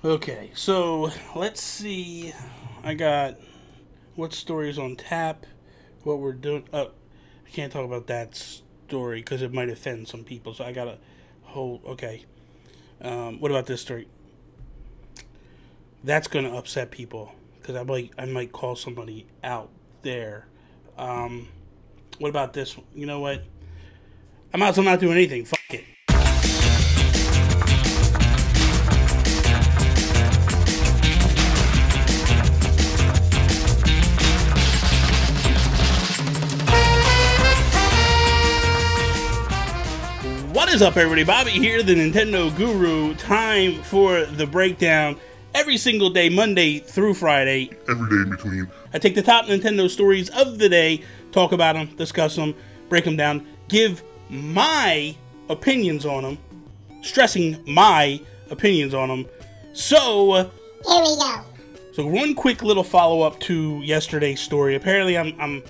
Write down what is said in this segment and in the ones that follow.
Okay, so let's see. I got what stories on tap, what we're doing. Oh, I can't talk about that story because it might offend some people. So I gotta hold. Okay. What about this story? That's gonna upset people because I might call somebody out there. What about this one? You know what? I might as well not do anything. Fuck it. What is up, everybody? Bobby here, the Nintendo Guru. Time for the breakdown. Every single day, Monday through Friday. Every day in between. I take the top Nintendo stories of the day, talk about them, discuss them, break them down, give my opinions on them, stressing my opinions on them. So, here we go. So one quick little follow-up to yesterday's story. Apparently, I'm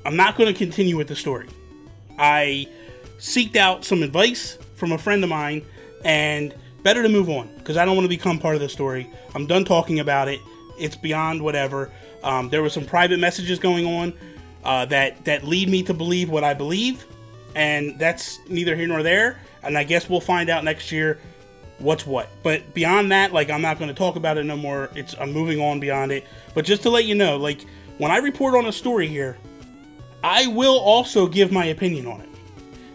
not going to continue with the story. I seeked out some advice from a friend of mine, and better to move on because I don't want to become part of the story. I'm done talking about it. It's beyond whatever. There were some private messages going on that lead me to believe what I believe, and that's neither here nor there. And I guess we'll find out next year what's what. But beyond that, like, I'm not going to talk about it no more. I'm moving on beyond it. But just to let you know, like, when I report on a story here, I will also give my opinion on it.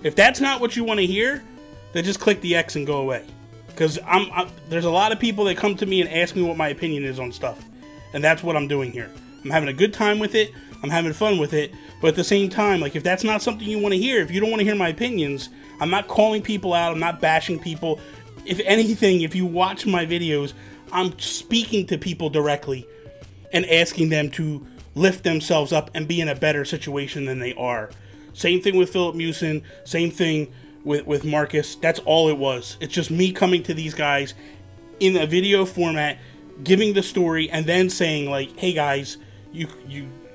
If that's not what you want to hear, then just click the X and go away. Because there's a lot of people that come to me and ask me what my opinion is on stuff. And that's what I'm doing here. I'm having a good time with it. I'm having fun with it. But at the same time, like, if that's not something you want to hear, if you don't want to hear my opinions, I'm not calling people out. I'm not bashing people. If anything, if you watch my videos, I'm speaking to people directly and asking them to lift themselves up and be in a better situation than they are. Same thing with Philip Mewson, same thing with Marcus. That's all it was. It's just me coming to these guys in a video format, giving the story, and then saying, like, hey guys, you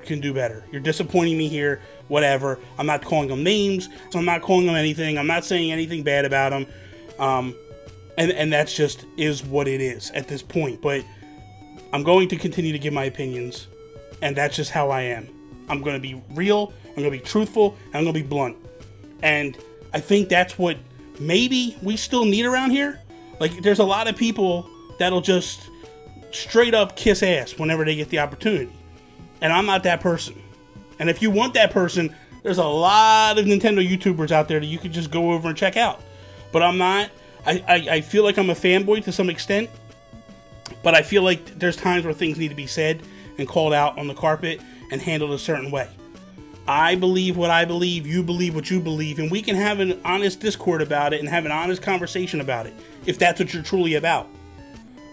can do better. You're disappointing me here, whatever. I'm not calling them names, so I'm not calling them anything. I'm not saying anything bad about them. And that's just is what it is at this point. But I'm going to continue to give my opinions, and that's just how I am. I'm going to be real, I'm going to be truthful, and I'm going to be blunt. And I think that's what maybe we still need around here. Like, there's a lot of people that'll just straight up kiss ass whenever they get the opportunity. And I'm not that person. And if you want that person, there's a lot of Nintendo YouTubers out there that you could just go over and check out. But I'm not. I feel like I'm a fanboy to some extent. But I feel like there's times where things need to be said and called out on the carpet and handled a certain way. I believe what I believe, you believe what you believe, and we can have an honest discord about it and have an honest conversation about it, if that's what you're truly about.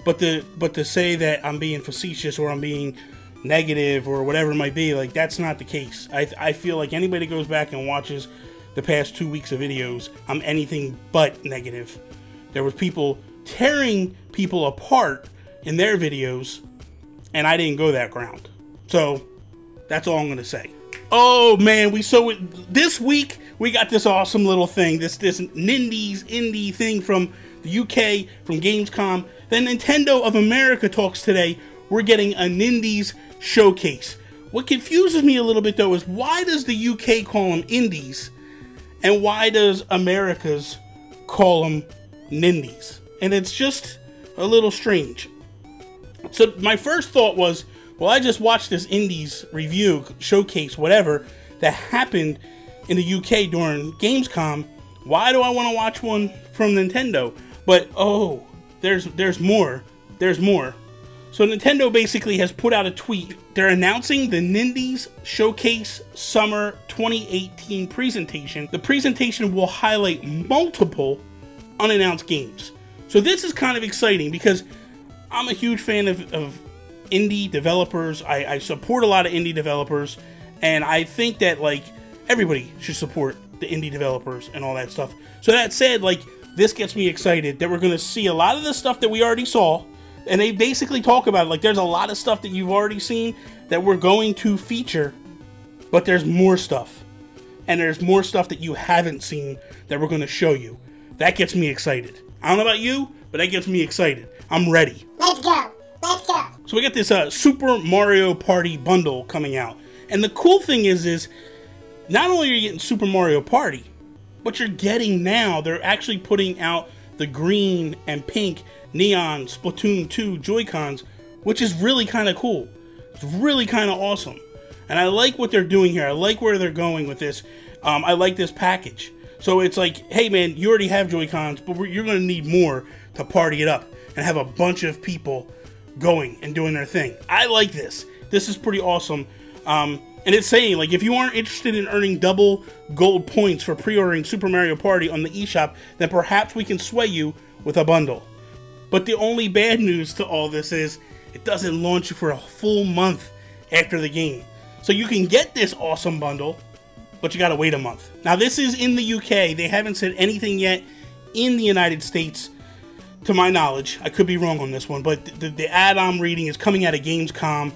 But to say that I'm being facetious or I'm being negative or whatever it might be, like, that's not the case. I feel like anybody goes back and watches the past 2 weeks of videos, I'm anything but negative. There was people tearing people apart in their videos, and I didn't go that ground. So that's all I'm going to say. Oh man, this week we got this awesome little thing, this Nindies indie thing from the UK, from Gamescom. Then Nintendo of America talks today. We're getting a Nindies showcase. What confuses me a little bit though is, why does the UK call them Indies, and why does America's call them Nindies? And it's just a little strange. So my first thought was, well, I just watched this Indies review, showcase, whatever, that happened in the UK during Gamescom. Why do I want to watch one from Nintendo? But, oh, there's more. There's more. So Nintendo basically has put out a tweet. They're announcing the Nindies Showcase Summer 2018 presentation. The presentation will highlight multiple unannounced games. So this is kind of exciting because I'm a huge fan of indie developers. I support a lot of indie developers, and I think that, like, everybody should support the indie developers and all that stuff. So that said, like, this gets me excited that we're going to see a lot of the stuff that we already saw, and they basically talk about it. Like, there's a lot of stuff that you've already seen that we're going to feature, but there's more stuff, and there's more stuff that you haven't seen that we're going to show you. That gets me excited. I don't know about you, but that gets me excited. I'm ready. Let's go. Let's go. So we got this Super Mario Party bundle coming out. And the cool thing is not only are you getting Super Mario Party, but you're getting now, they're actually putting out the green and pink neon Splatoon 2 Joy-Cons, which is really kind of cool. It's really kind of awesome. And I like what they're doing here. I like where they're going with this. I like this package. So it's like, hey man, you already have Joy-Cons, but you're going to need more to party it up and have a bunch of people going and doing their thing. I like this. This is pretty awesome. And it's saying, like, if you aren't interested in earning double gold points for pre-ordering Super Mario Party on the eShop, then perhaps we can sway you with a bundle. But the only bad news to all this is it doesn't launch for a full month after the game. So you can get this awesome bundle, but you gotta wait a month. Now this is in the UK. They haven't said anything yet in the United States, to my knowledge. I could be wrong on this one, but the ad I'm reading is coming out of Gamescom.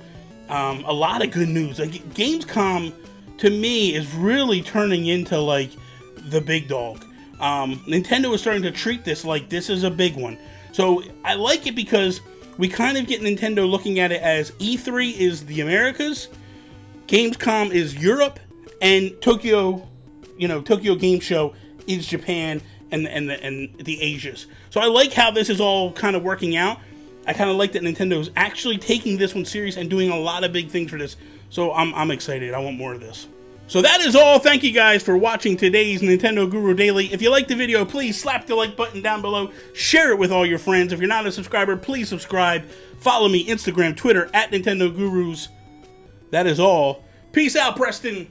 A lot of good news. Like, Gamescom, to me, is really turning into, like, the big dog. Nintendo is starting to treat this like this is a big one. So I like it because we kind of get Nintendo looking at it as E3 is the Americas, Gamescom is Europe, and Tokyo Game Show is Japan and the Asias. So I like how this is all kind of working out. I kind of like that Nintendo's actually taking this one serious and doing a lot of big things for this. So I'm excited. I want more of this. So that is all. Thank you guys for watching today's Nintendo Guru Daily. If you liked the video, please slap the like button down below. Share it with all your friends. If you're not a subscriber, please subscribe. Follow me, Instagram, Twitter, @Nintendo Gurus. That is all. Peace out, Preston.